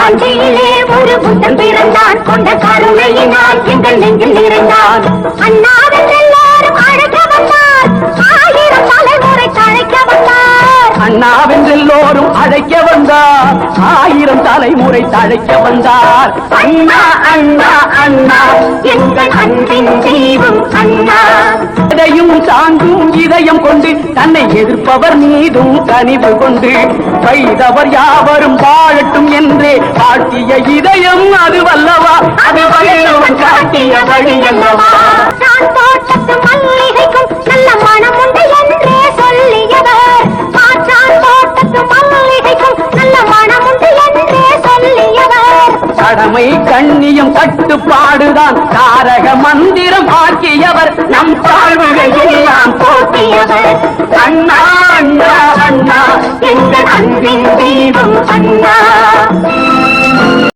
காஞ்சியிலே ஒரு புத்தன் பிறந்தான், கொண்ட கருணையினால் எங்கள் நெஞ்சில் நிறைந்தான். அண்ணாவின் எல்லாரும் அழைக்க வந்தார், ஆயிரம் தலைமுறை தழைக்க வந்தார். அண்ணாவென்றெல்லோரும் அழைக்க வந்தார், ஆயிரம் தலைமுறை தழைக்க வந்தார். அண்ணா அண்ணா அண்ணா எங்கள் அன்பின் தெய்வம் அண்ணா. எதையும் தாங்கும் இதயம் கொண்டு தன்னை எதிர்ப்பவர் மீதும் கனிவு கொண்டு வைதவர் யாவரும் வாழட்டும் என்றே காட்டிய இதயம் அது வல்லவா, அது வள்ளுவன் காட்டிய வழி அல்லவா. நான் தோட்டத்து மல்லிகைக்கும் நல்ல மனம் உண்டு என்றே சொல்லியவர். நான் தோட்டத்து மல்லிகைக்கும் நல்ல மனம் உண்டு என்றே சொல்லியவர். கடமை கண்ணியம் கட்டுப்பாடுதான் தாரக மந்திரம் ஆக்கியவர், நம் தாழ்வுகள் எல்லாம் போக்கியவர். அண்ணா அண்ணா அண்ணா எங்கள் அன்பின் தெய்வம் அண்ணா.